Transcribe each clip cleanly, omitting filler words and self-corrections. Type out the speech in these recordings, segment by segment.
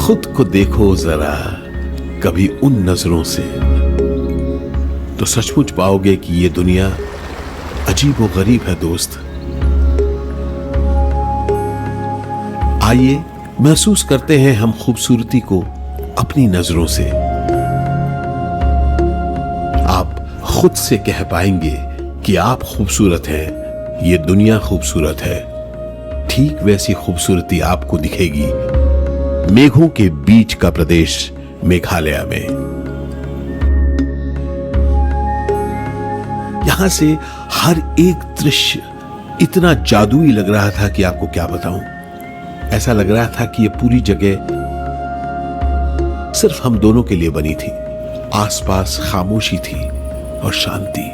खुद को देखो जरा कभी उन नजरों से, तो सचमुच पाओगे कि ये दुनिया अजीब व गरीब है दोस्त। आइए महसूस करते हैं हम खूबसूरती को अपनी नजरों से। आप खुद से कह पाएंगे कि आप खूबसूरत हैं, ये दुनिया खूबसूरत है। ठीक वैसी खूबसूरती आपको दिखेगी मेघों के बीच का प्रदेश मेघालय में। यहां से हर एक दृश्य इतना जादुई लग रहा था कि आपको क्या बताऊं। ऐसा लग रहा था कि ये पूरी जगह सिर्फ हम दोनों के लिए बनी थी। आसपास खामोशी थी और शांति।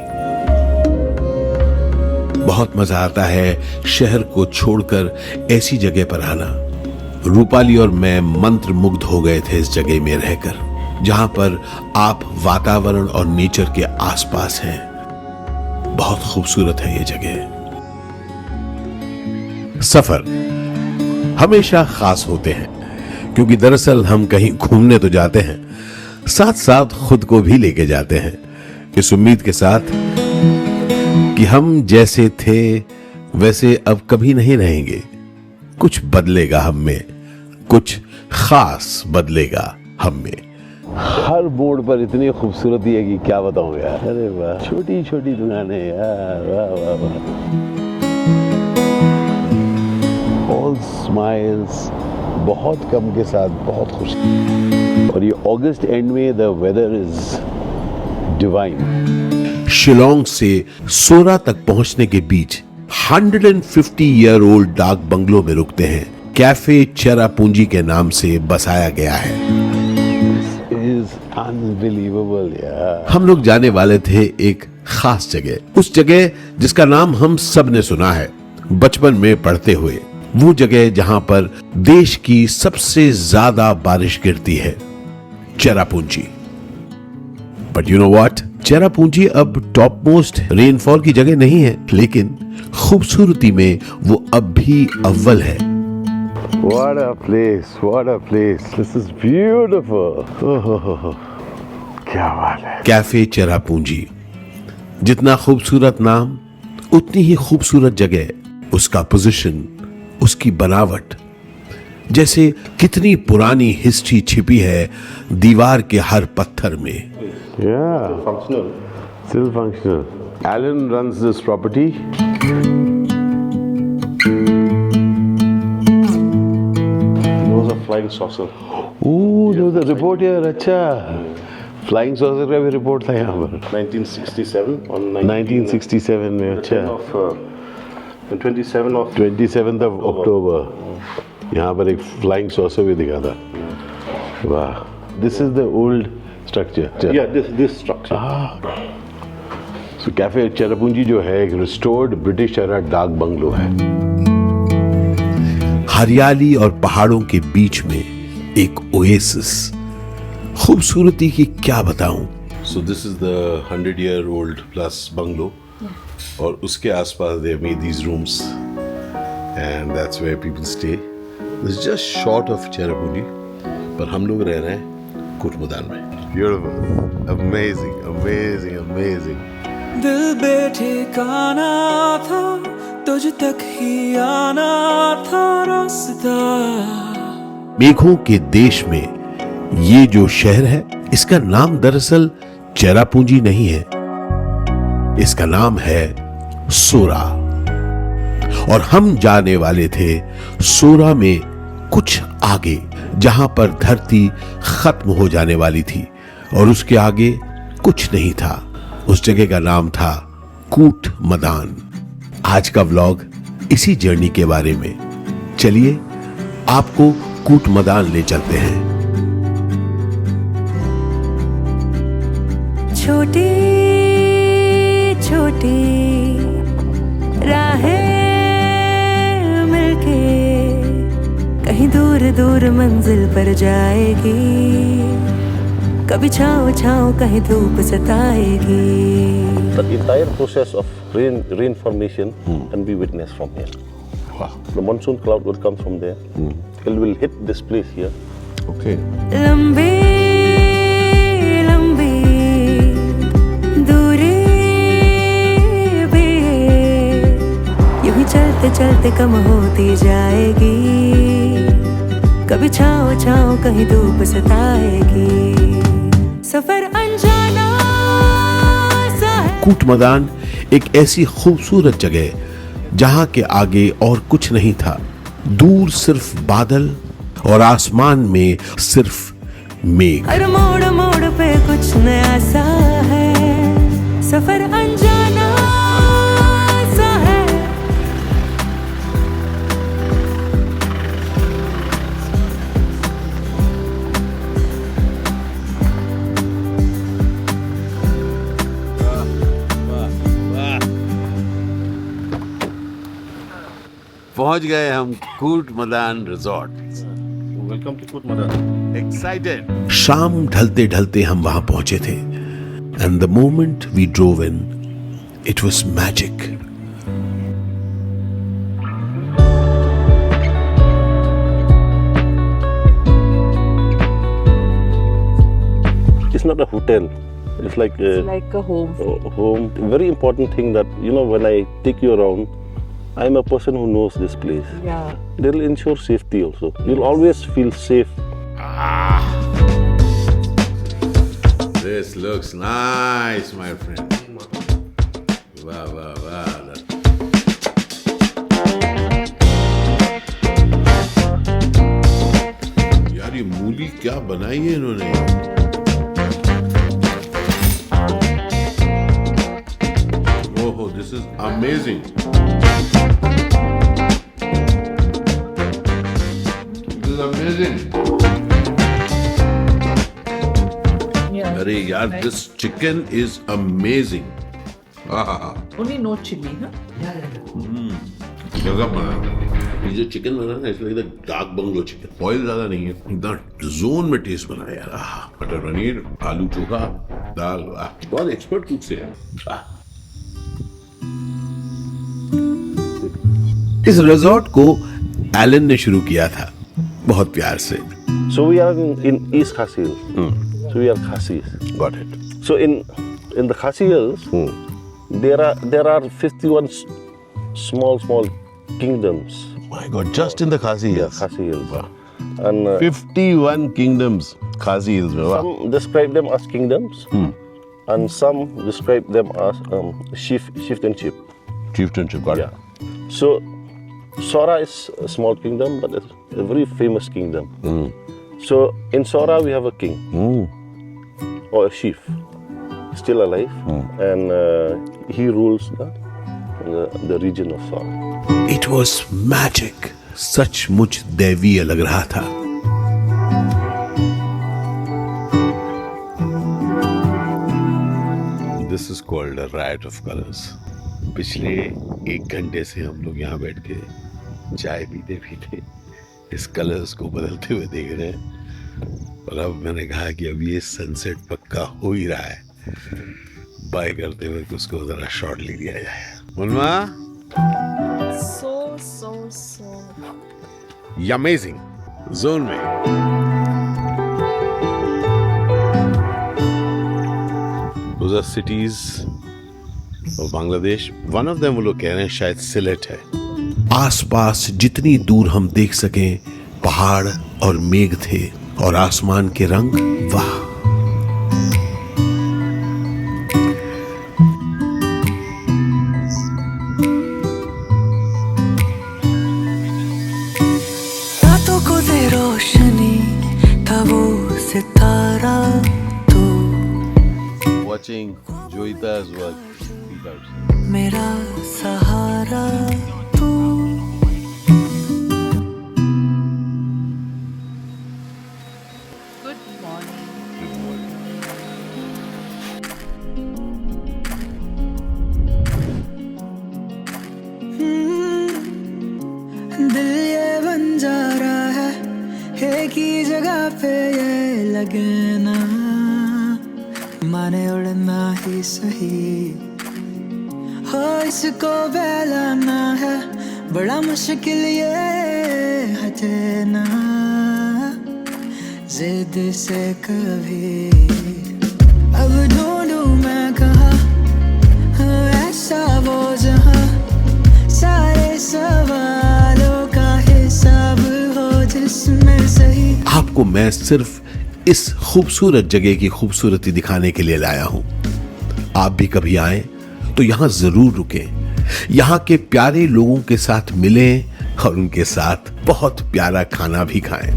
बहुत मजा आता है शहर को छोड़कर ऐसी जगह पर आना। रूपाली और मैं मंत्र मुग्ध हो गए थे इस जगह में रहकर, जहां पर आप वातावरण और नेचर के आसपास हैं। बहुत खूबसूरत है ये जगह। सफर हमेशा खास होते हैं, क्योंकि दरअसल हम कहीं घूमने तो जाते हैं, साथ साथ खुद को भी लेके जाते हैं, इस उम्मीद के साथ कि हम जैसे थे वैसे अब कभी नहीं रहेंगे। कुछ बदलेगा हम में, कुछ खास बदलेगा हम में। हर मोड़ पर इतनी खूबसूरती है कि क्या बताऊं यार। अरे वाह, छोटी छोटी दुकानें यार, वाह वाह वाह। ऑल स्माइल्स, बहुत कम के साथ बहुत खुशी। और ये अगस्त एंड में the weather is divine. Shillong से सोरा तक पहुंचने के बीच 150 ईयर ओल्ड डाक बंगलो में रुकते हैं। कैफे चेरापूंजी के नाम से बसाया गया है। Unbelievable, yeah. हम लोग जाने वाले थे एक खास जगह, उस जगह जिसका नाम हम सब ने सुना है बचपन में पढ़ते हुए। वो जगह जहां पर देश की सबसे ज्यादा बारिश गिरती है, Cherrapunji. But you know what, Cherrapunji अब टॉप मोस्ट रेनफॉल की जगह नहीं है, लेकिन खूबसूरती में वो अब भी अव्वल है। What a place, what a place. This is beautiful. Oh, क्या बात है। कैफे चेरापूंजी, जितना खूबसूरत नाम उतनी ही खूबसूरत जगह। उसका पोजीशन, उसकी बनावट, जैसे कितनी पुरानी हिस्ट्री छिपी है दीवार के हर पत्थर में। Yeah, still functional. Alan runs this property. Flying saucer. Ooh, there was a report here. अच्छा, फ्लाइंग सॉसर का भी रिपोर्ट था यहाँ पर 1967 on 1967 में। अच्छा, 27th of October यहाँ पर एक फ्लाइंग सॉसर भी दिखा था। वाह, this is the old structure. Yeah, this structure. So cafe Cherrapunji जो है एक रिस्टोर्ड ब्रिटिश एरा डाक बंगलो है। हरियाली और पहाड़ों के बीच में एक ओएसिस। खूबसूरती की क्या बताऊं। So this is the 100-year-old plus bungalow. और उसके आसपास they have made these rooms, and that's where people stay. This is just short of Cherrapunji, पर हम लोग रह रहे हैं कुटमुदान में। Beautiful, amazing, amazing, amazing. दिल बेठिकाना था, तुझ तक ही आना था रास्ता। मेघों के देश में ये जो शहर है, इसका नाम दरअसल चेरापूंजी नहीं है, इसका नाम है सोरा। और हम जाने वाले थे सोरा में कुछ आगे, जहां पर धरती खत्म हो जाने वाली थी और उसके आगे कुछ नहीं था। उस जगह का नाम था कूट मदान। आज का व्लॉग इसी जर्नी के बारे में। चलिए आपको कूट मदान ले चलते हैं। छोटी छोटी राहें मिलके कहीं दूर दूर मंजिल पर जाएगी। कभी छाँव छाँव कहीं धूप सताएगी। The entire process of rain formation can be witnessed from here. Wow. The monsoon cloud will come from there. It will hit this place here. Okay. लंबी लंबी दूरी भी यूं ही चलते चलते कम होती जाएगी, कभी छाँव छाँव कहीं धूप सताएगी, सफर अनजाना सा है। कूट मैदान एक ऐसी खूबसूरत जगह जहां के आगे और कुछ नहीं था, दूर सिर्फ बादल और आसमान में सिर्फ मेघ। हर मोड़ मोड़ पे कुछ नया सा है, सफर अनजाना सा है। पहुंच गए हम कूट मैदान रिजॉर्ट। वेलकम टू कूट मैदान। एक्साइटेड। शाम ढलते ढलते हम वहां पहुंचे थे, and the moment we drove in, it was magic. It's not a hotel. It's like a home. a home. Very important thing that when I take you around, I'm a person who knows this place. Yeah. They'll ensure safety also. You'll always feel safe. This looks nice, my friend. Wow, wow, wow. यार ये मूली क्या बनाई है इन्होंने? ओहो, this is amazing. This is amazing. Yeah. अरे यार, this chicken is amazing. Only no chili, huh? गजब बना है। ये जो चिकन बना है इसलिए डार्क बंगलो चिकन, ऑयल ज्यादा नहीं है, एकदम जोन में टेस्ट बना है यार। मटर पनीर, आलू चोखा, दाल, बहुत एक्सपर्ट कुक से है। इस रिजॉर्ट को एलन ने शुरू किया था बहुत प्यार से। So we are in East Khasi Hills. So we are Khasis. Got it. So in the Khasi Hills, there are 51 small kingdoms. My God, just in the Khasi Yeah, Hills. Khasi Hills. And 51 kingdoms Khasi Hills में, वाह। some describe them as kingdoms, and some describe them as chieftainship. Chieftainship, got it. Yeah. So Sora is a small kingdom, but it's a very famous kingdom. So in Sora we have a king or a chief, still alive, and he rules the region of Sora. It was magic, सचमुच दैवीय लग रहा था। This is called a riot of colors. पिछले 1 घंटे से हम लोग यहाँ बैठ के चाय पीते पीते इस कलर्स को बदलते हुए देख रहे हैं, और अब मैंने कहा कि अब ये सनसेट पक्का हो ही रहा है, बाय करते हुए उसको जरा शॉट ले लिया जाए। मुन्ना, So. अमेजिंग जोन में। Those are cities of Bangladesh. One of them वो लोग कह रहे हैं शायद सिलेट है। आसपास जितनी दूर हम देख सकें पहाड़ और मेघ थे, और आसमान के रंग, वाह। रातों को दे रोशनी था वो सितारा तू, Watching Joyita's work. मेरा सहारा तू। Good morning. दिल ये बंजारा है, एक ही जगह पे ये लगे ना, माने उड़ना ही सही हो, इसको बहलाना है बड़ा मुश्किल ये हटे ना, जिद से कभी अब ढूंढूं मैं कहाँ ऐसा वो जहाँ सारे सवालों का हिसाब हो जिसमें सही। आपको मैं सिर्फ इस खूबसूरत जगह की खूबसूरती दिखाने के लिए लाया हूं। आप भी कभी आए तो यहां जरूर रुकें, यहां के प्यारे लोगों के साथ मिलें और उनके साथ बहुत प्यारा खाना भी खाएं।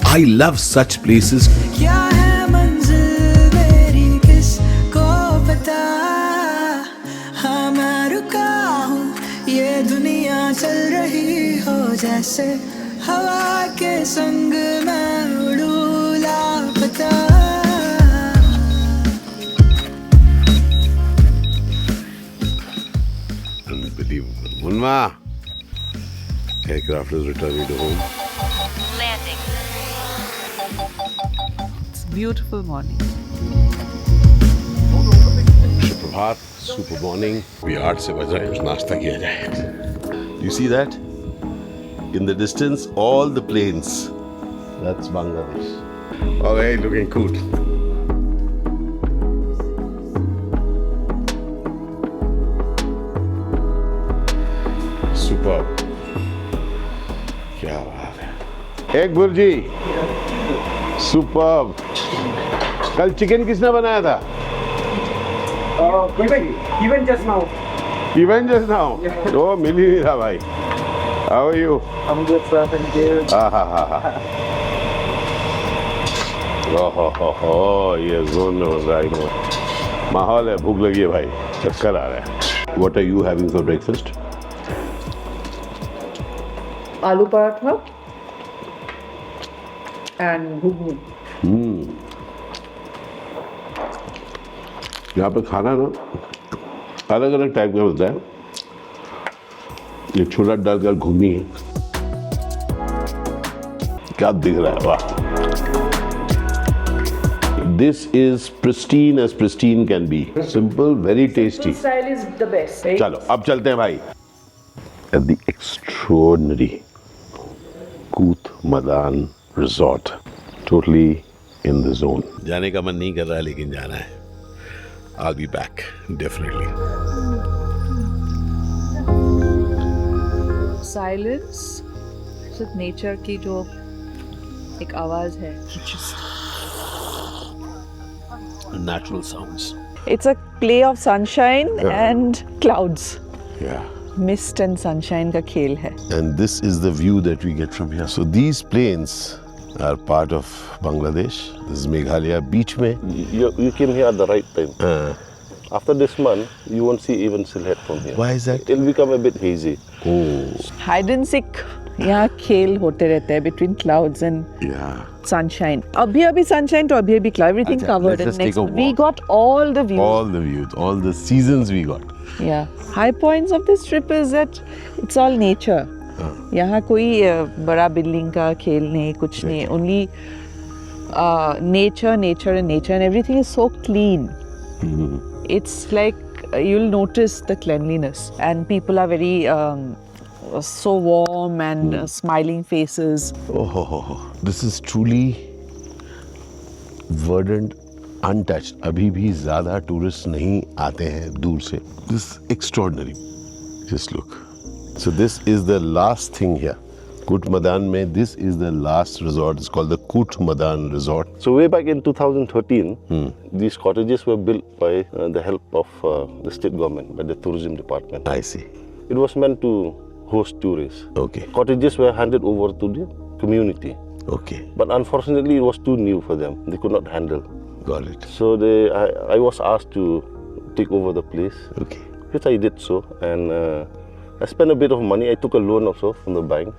I love such places. क्या है मंजिल मेरी किसको पता, हाँ मैं रुका हूँ ये दुनिया चल रही हो जैसे हवा के संग मैं उड़ूं लापता। Unbelievable. Munma, aircraft is returning to home. Landing. It's beautiful morning. Suprabhat, super morning. We 8 से बज रहे हैं, नाश्ता किया जाए. You see that? In the distance, all the planes. That's Bangladesh. Oh, hey, looking cool. Superb. क्या बात है. एक बुर्जी. Superb. कल चिकन किसने बनाया था? Even just now. Even just now. Oh, मिल ही नहीं रहा भाई. How are you? I'm good, sir. Thank you. हा. Oh, ये जोन में हो रहा है. माहौल है, भूख लगी है भाई. चक्कर आ रहा है. What are you having for breakfast? Aloo paratha and ghugni. यहाँ पे खाना ना अलग अलग टाइप का होता है. ये छोला डालकर घुगनी है. क्या दिख रहा है, वाह. This is pristine as pristine can be. Simple, very tasty. Style is the best. Right? चलो अब चलते हैं भाई. At the extraordinary Kooth Madan Resort, totally in the zone. जाने का मन नहीं कर रहा है लेकिन जाना है. I'll be back definitely. Silence सिर्फ नेचर की जो एक आवाज है. Natural sounds. It's a play of sunshine and clouds. Yeah. Mist and sunshine का खेल है. And this is the view that we get from here. So these plains are part of Bangladesh. This is Meghalaya beach में. You came here at the right time. After this month, you won't see even Sylhet from here. Why is that? It'll become a bit hazy. Oh. Hide and seek यहाँ खेल होते रहते हैं between clouds and Yeah. sunshine. अभी sunshine तो अभी cloud. Everything अच्छा, covered. let's And just take next a we walk. got all the views. All the views, all the seasons we got. Yeah. High points of this trip is that it's all nature. यहाँ कोई बड़ा building का खेल नहीं, कुछ नहीं. Only nature and everything is so clean. It's like you'll notice the cleanliness, and people are very so warm and smiling faces. Oh, this is truly verdant, untouched. अभी भी ज़्यादा tourists नहीं आते हैं दूर से. This is extraordinary. Just look. So this is the last thing here. Kooth Madan में this is the last resort. It's called the Kooth Madan Resort. So way back in 2013, these cottages were built by the help of the state government, by the tourism department. I see. It was meant to host tourists. Okay. Cottages were handed over to the community. Okay. But unfortunately, it was too new for them. They could not handle. Got it. So I was asked to take over the place, Okay. which I did so. And I spent a bit of money. I took a loan also from the bank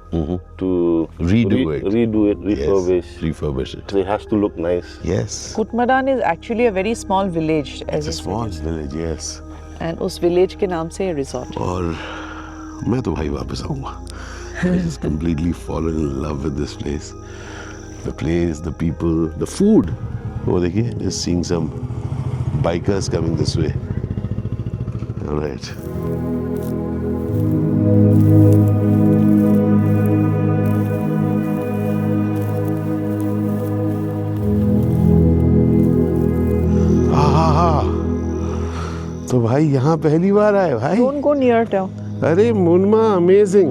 to Redo it. refurbish. Yes. Refurbish it. So it has to look nice. Yes. Kooth Madan is actually a very small village. It's a small village. Yes. And उस village के नाम से resort. और मैं तो भाई वापस आऊँगा. I just completely fallen in love with this place. The place, the people, the food. Oh, देखिए, just seeing some bikers coming this way. All right. भाई यहाँ पहली बार आए भाई. Don't go near town. अरे मुनमा, amazing.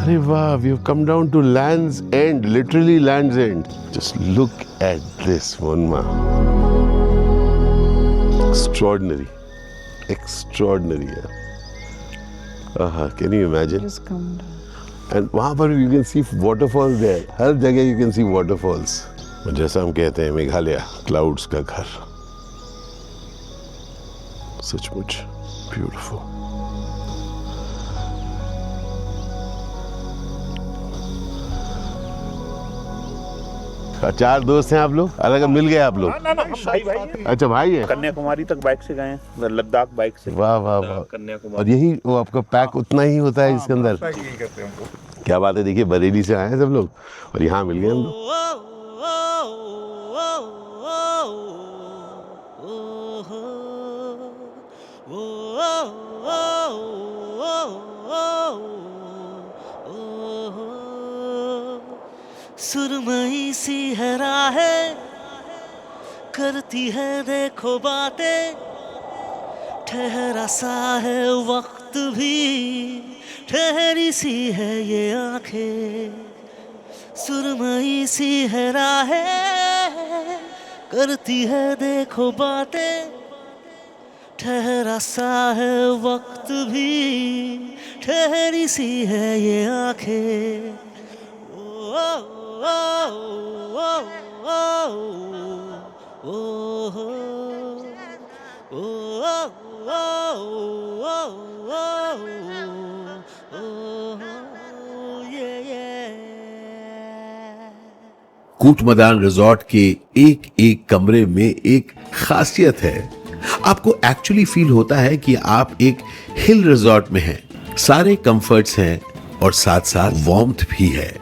अरे वाह, we have come down to Land's End, literally Land's End. Just look at this, Munma. Extraordinary. Extraordinary. Can you imagine? Just come down. And वहाँ पर you can see waterfalls there. हर जगह you can see waterfalls. जैसा हम कहते हैं Meghalaya, clouds का घर. सचमुच beautiful. चार दोस्त हैं आप लोग? अलग मिल गए आप लोग? ना भाई अच्छा भाई है. कन्याकुमारी तक बाइक से गए हैं, लद्दाख बाइक से. वाह वाह वाह. कन्याकुमारी. और यही वो आपका पैक उतना ही होता है इसके अंदर? क्या बात है. देखिए बरेली से आए हैं सब लोग और यहाँ मिल गए हम लोग. सुरमई सी है राहें करती है देखो बातें, ठहरा सा है वक्त भी ठहरी सी है ये आंखें. सुरमई सी है राहें करती है देखो बातें, ठहरा सा है वक्त भी ठहरी सी है ये आंखें. कूटमदान रिजॉर्ट के एक एक कमरे में एक खासियत है. आपको एक्चुअली फील होता है कि आप एक हिल रिजॉर्ट में हैं. सारे कंफर्ट्स हैं और साथ साथ वार्मथ भी है.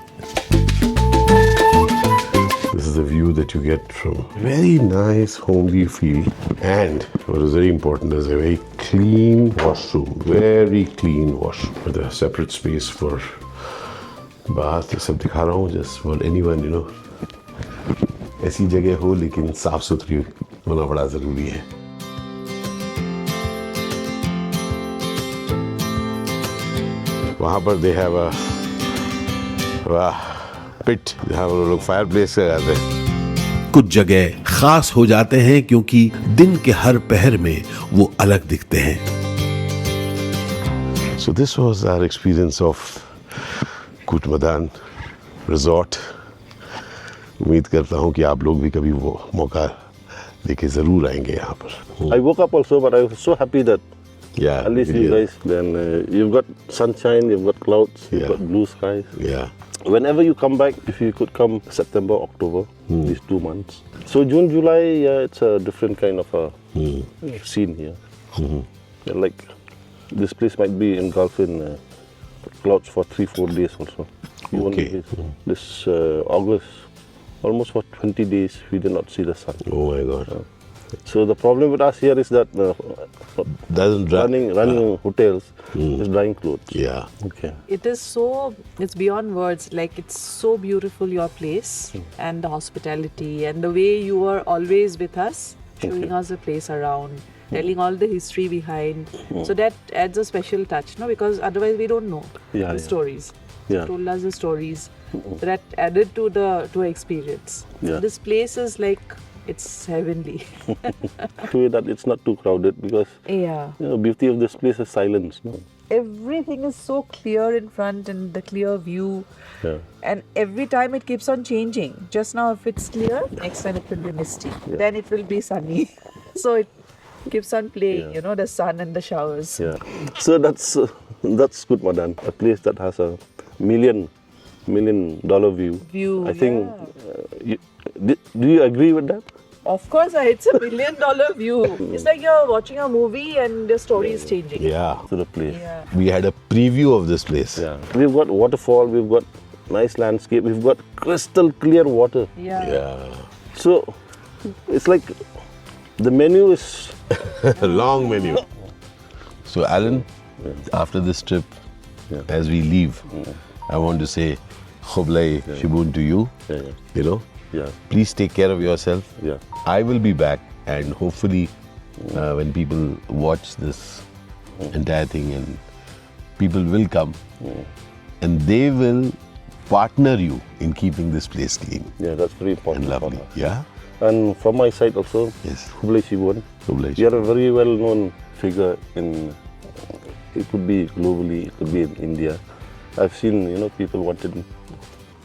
This is the view that you get from very nice homely feel, and what is very important is a very clean washroom, very clean washroom with a separate space for bath. ये सब दिखा रहा हूँ just for anyone, you know. ऐसी जगह हो लेकिन साफ सुथरी होना बड़ा जरूरी है. वहाँ पर they have a पिट जहाँ वो लोग फायर प्लेस लगाते हैं. कुछ जगह खास हो जाते हैं क्योंकि दिन के हर पहर में वो अलग दिखते हैं. So this was our experience of Kootamadan resort. उम्मीद करता हूँ कि आप लोग भी कभी वो मौका लेके जरूर आएंगे यहाँ पर. I woke up also, but I was so happy that Yeah. at least you guys, then you've got sunshine, you've got clouds, you've Yeah. got blue skies. Yeah. Whenever you come back, if you could come September, October, these 2 months. So June, July, yeah, it's a different kind of a scene here. Yeah, like this place might be engulfed in clouds for 3-4 days also. Even Okay. this August, almost for 20 days, we did not see the sun. Oh my God. So the problem with us here is that Doesn't dry. running hotels is drying clothes. Yeah. Okay. It is so, it's beyond words. Like, it's so beautiful, your place, and the hospitality, and the way you are always with us, showing us the place around, telling all the history behind. So that adds a special touch, no? Because otherwise we don't know the stories. Yeah. You told us the stories. That added to the experience. Yeah. This place is like, it's heavenly. To way that it's not too crowded, because Yeah. beauty of this place is silence. No? Everything is so clear in front and the clear view. Yeah. And every time it keeps on changing. Just now, if it's clear, next time it will be misty. Then it will be sunny. So it keeps on playing, you know, the sun and the showers. Yeah. So that's Kutmadan, a place that has a $1 million view. I think. Do you agree with that? Of course, it's $1 million view. It's like you're watching a movie and the story is changing. Yeah. To the place. Yeah. We had a preview of this place. Yeah. We've got waterfall. We've got nice landscape. We've got crystal clear water. Yeah. Yeah. So it's like the menu is A long menu. So Alan, after this trip, as we leave, I want to say Khoblai Shibun to you. Yeah. You know, Yeah. please take care of yourself. Yeah. I will be back, and hopefully when people watch this entire thing, and people will come and they will partner you in keeping this place clean Yeah, that's very important. and lovely. for us. Yeah. And from my side also, Yes. Kublai Shibun. Kublai You are a very well-known figure in. It could be globally, it could be in India. I've seen, people wanted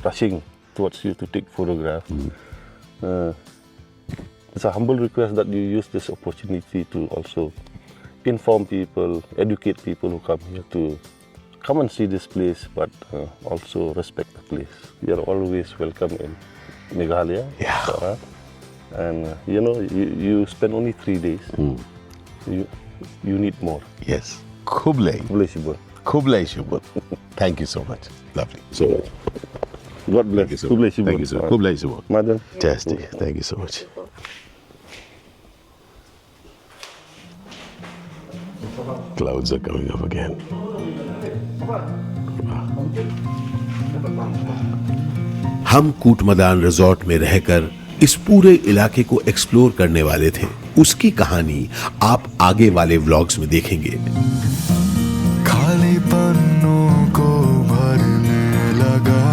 rushing towards you to take photograph. It's a humble request that you use this opportunity to also inform people, educate people who come here to come and see this place, but also respect the place. You are always welcome in Meghalaya, Yeah. Sora. And you spend only 3 days. You need more. Yes. Kublai. Kublai Shibun. Kublai Shibun. Thank you so much. Lovely. So much. God bless. Thank you so Kublai much. Shibun. Thank you so much. Kublai Shibun. Madam. Fantastic. Thank you so much. Clouds are coming up again. हम कूटमदान resort में रहकर इस पूरे इलाके को explore करने वाले थे। उसकी कहानी आप आगे वाले व्लॉग्स में देखेंगे। खाली पन्नों को भरने लगा,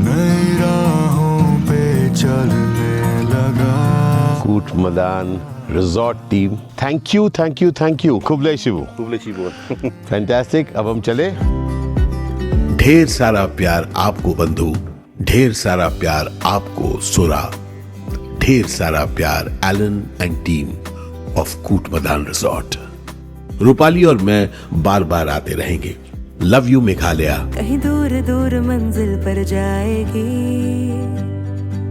नई राहों पे चलने लगा। Kootamadan resort team, thank you, thank you, thank you. Kublai Shibu, Kublai Shibun. Fantastic. अब हम चले। ढेर सारा प्यार आपको बंधु, ढेर सारा प्यार आपको सोरा, ढेर सारा प्यार Alan and team of Kutmadan resort. Rupali और मैं बार बार आते रहेंगे। Love you Meghalaya. कहीं दूर दूर मंजिल पर जाएगी,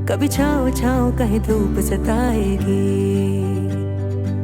कभी छाँव छाँव कहीं धूप सताएगी।